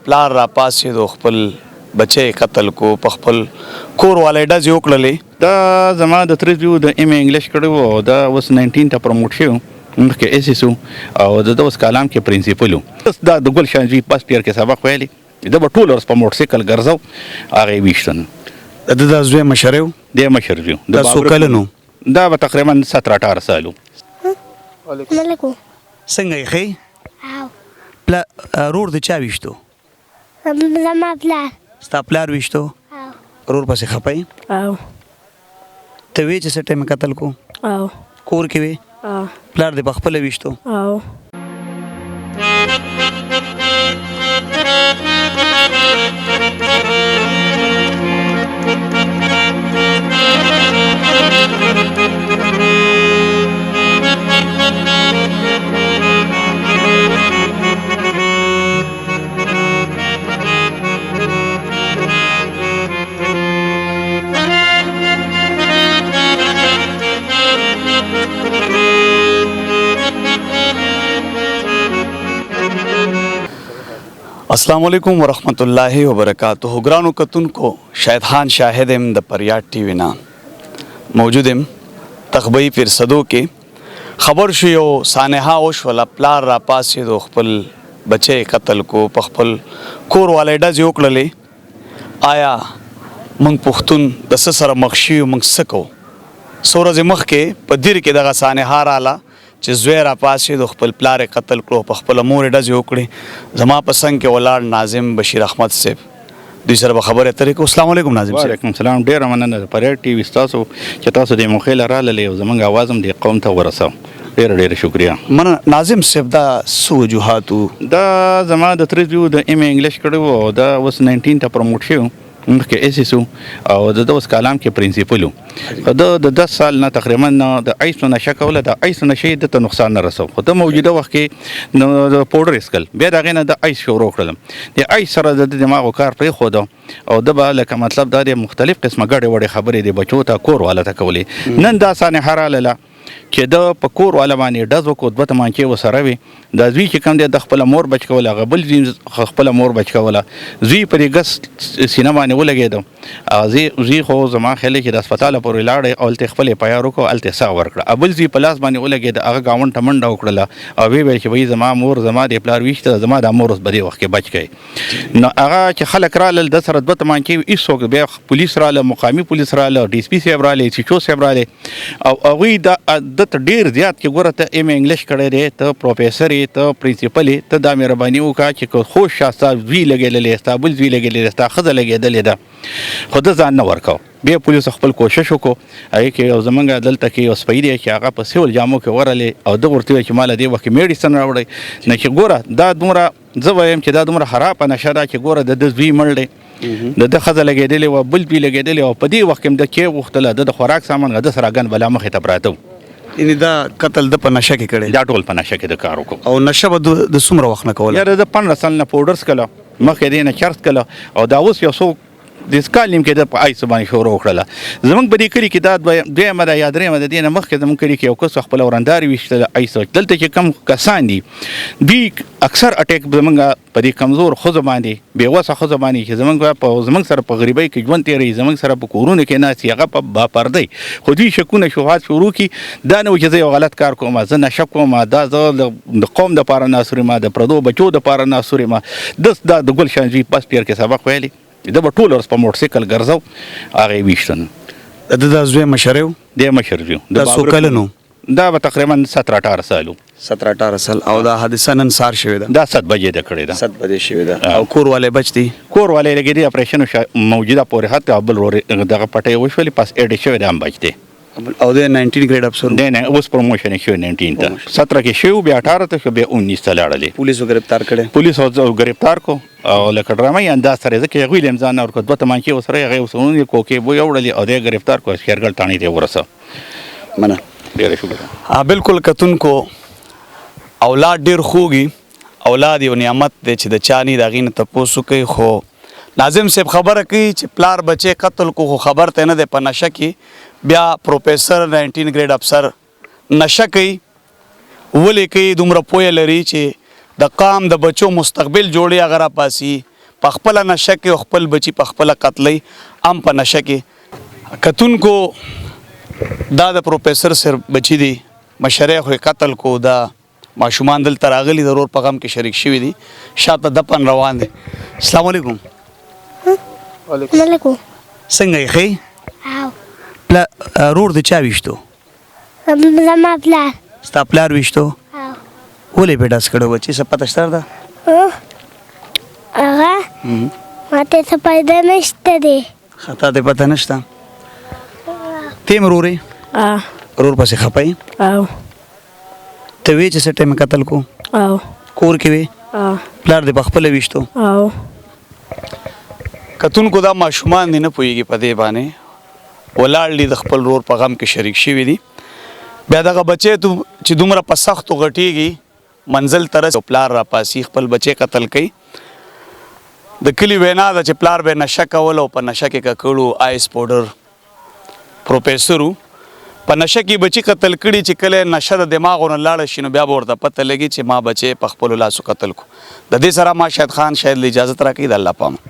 پلار را پاسېدو خپل بچی قتل کو په خپل کور والی ډزې وکړلې. دا زما د تره زوی د ایم انګلیش کړی و او دا اوس 19 ته پروموټ شوی مخکې ایس ایس و او د اوس کالام کې پرنسپل و. دا د ګلشان زوی فسټ ایئر کې سبق ویلی دا به ټول ورځ په موټرسایکل ګرځو هغه یې ویشتن. د ده زوی مشر و؟ دی مشر زوی. دا څو کلن و؟ دا به تقریبا 17-18 سال و. څنګه یې ښې؟ رور د چا ویشتو؟ زما پلار. ستا پلار ویشتو؟ رور پسې خفه یې؟ ته وې چې څه ټایم قتل کو؟ کور کې وې؟ پلار دې په خپله ویشتو؟ السلام علیکم ورحمۃ اللہ وبرکاتہ. ګرانو کتونکو شاهد خان شاهد ام د پریاد ټي وی نه موجود ام تخبئی فرصدو کې خبر شو یو سانحه وشوله پلار را پاسېدو خپل بچی قتل کو په خپل کور والی ډزې وکړلې. آیا موږ پښتون د څه سره مخ شوي موږ څه کوو؟ څو ورځې مخکې په دیر کې دغه سانحه راله چې زوی را پاسېدو خپل پلار یې قتل کړو په خپله مور یې ډزې وکړې. زما په څنګ کې ولاړ ناظم بشیر احمد صاحب دوی سره به خبرې اترې کوو. السلام علیکم ناظم صاحب. وعلیکم السلام. ډېره مننه د پریاد ټي وي ستاسو چې تاسو دې موقع له راللې او زموږ اواز هم دې قوم ته ورسو. ډېره شکریه. مننه ناظم صاحب. دا څه وجوهات و؟ دا زما د تره زوی د ایم انګلیش کړی و او دا اوس 19 ته پروموټ شوی مخکې ایس ایس و او د اوس کالام کې پرنسپل و. د 10 سال نه تقریبا د ایسو نشه کوله. د ایسو نشې د ته نقصان نه رسو خو د موجوده وخت کې د پوډر اسکل بیا د هغې نه د ایس شروع کړلم. د ایس سره د دماغو کار پرېښوده او د به لکه مطلب دا د مختلف قسمه ګډې وړې خبرې د بچو ته کور والا ته کولې. نن دا سانحه راغله چې د په کور والا باندې ډز وکړو 2 تمانچې ورسره وي. دا زوی چې کوم دی د خپله مور بچ کوله هغه بل زوی خپله مور بچ کوله. زوی پرې ګس سینه باندې ولګېده. زوی خو زما خیال چې د هسپتاله پورې لاړی او هلته یې خپل یې پیار وکړو هلته یې ساه ورکړه. بل زوی په لاس باندې ولګېده هغه ګاونډ ته منډه وکړله او ویې ویل چې وایي زما مور زما د پلار ویشته ده زما دا مور اوس په دې وخت کې بچ کوي. نو هغه چې خلک رالل د سره 2 تمانچې هېڅوک بیا پولیس راله مقامي پولیس راله ډي اس پي صاحب رالی سی چو صاحب رالی او هغوی د ته ډېر زیات چې ګوره ته ایم انګلیش کړی دی ته پروفیسر یې ته پرنسپل یې ته دا مهرباني وکړه چې که خوش شه ستا زوی لګېدلی ستا بل زوی لګېدلی ستا ښځه لګېدلې ده خو ده ځان نه ورکو. بیا پولیسو خپل کوشش وکړو هغې کې یو زمونږ دلته کې یو سپی دی چې هغه په سیول جامو کې ورغلی او ده ورته وویل چې ما له دې وخت کې میډیسن راوړی نه چې ګوره دا دومره زه وایم چې دا دومره خرابه نشه ده چې ګوره د ده زوی مړ دی د ده ښځه لګېدلې وه بل زوی لګېدلی او په دې وخت کې هم ده کې غوښتله د خوراک سامان د سره ګن بلا مخې ته پراته و. یعنې دا قتل د په نشه کې کړی؟ دا ټول په نشه کې د کار وکړو. او نشه به د څومره وخت نه کوله؟ یاره د 15 سال نه پوډر څکله مخکې دې نه چرس کله او دا اوس یو څو د کال نیم کې د په ایسو باندې شروع وکړله. زموږ په دې کلي کې دا دویمه ده یا درېیمه ده دې نه مخکې زموږ کلي کې یو کس خپله ورندارې ویشتله ایسو. دلته چې کم کسان دي دوی اکثر اټیک زموږ په دې کمزور ښځو باندې بېوسه ښځو باندې چې زموږ سره په غریبۍ کې ژوند تېروي زموږ سره په کورونو کې ناست هغه په باپردۍ خو دوی شکونه شبهات شروع کړي. دا نه و چې زه یو غلط کار کوم زه نشه کوم دا زه د قوم دپاره ناصور یم د پردو بچو دپاره ناصور یم. دا د ګلشان زوی فسټ ایئر کې سبق ویلی دا به ټول ورځ په موټرسایکل ګرځو هغه یې ویشتن. د ده زوی مشر و؟ دی مشر زوی. دا څو کلن و؟ دا به تقریبا 17-18 سال و. 17-18 سال. او دا حادثه نن سهار شوې ده؟ دا 7 بجې ده کړې ده. 7 بجې شوې ده. او کور والی بچ دی؟ کور والی لګېدي اپریشن موجوده پورې حد او بل دغه پټۍ وشولې پس ایډ شوی دی هم بچ دی. او د 19 ګریډ افسر دی نه اوس پروموشن یې شوی 19 ته 17 کې شوی بیا 18 ته شو بیا 19 ته لاړلې. پولیسو گرفتار کړی؟ پولیسو ګرفتار کو او لکه ډرامه یې انداز سره ځکه هغوی له امضا نه ورکړو 2 تمانچې ورسره یې هغې اوسونې کوکې بوی وړلې او دی ګرفتار کو شیرګل تاڼې ته ورسه. مننه. ډېره شکریه. بالکل کتونکو اولاد ډېر خوږي. اولاد یو نعمت دی چې د چا نه د هغې نه تپوس وکوي. خو ناظم صاحب خبره کوي چې پلار بچی قتل کو خو خبر ته نه دی په نشه کې بیا پروفیسر 19 ګریډ افسر نشه کوي. ولې کوي؟ دومره پوهه لري چې د قام د بچو مستقبل جوړي هغه راپاسي په خپله نشه کې او خپل بچي په خپله قتلوي هم په نشه کې کتونکو دا د پروفیسر سر بچي دي مشره خو قتل کو دا ماشومان دلته راغلي د ورور په غم کې شریک شوي دي شاته دفن روان دي السلام علیکم علیکم څنګه یې ښې او رور د چا ویشتو زما پلار ستا پلار ویشتو او ولې په ډاس کړو بچي څه پته شته ده هغه ماته څه پیدا نشته دی خطا ته پته نشته تیم رورې رور پسې خپای او ته وی چې څه ټایم قتل کو او کور کې وی پلار دې په خپله ویشتو او کتونکو دا ماشومان دي نه پوهېږي په دې باندې ولاړ دي د خپل رور په غم کې شریک شوي دي بیا دغه بچی چې دومره په سختو غټېږي منزل ته رسي پلار راپاسي خپل بچی قتل کوي د کلي وینا ده چې پلار به نشه کول او په نشه کې ککړو آیس پاوډر پروفیسر په نشه کې بچی قتل کړي چې کله نشه د دماغو نه لاړه شي نو بیا به ورته پته لګي چې ما بچی په خپلو لاسو قتل کو د دې سره ما شاهد خان شاید اجازت راکړي د الله پامه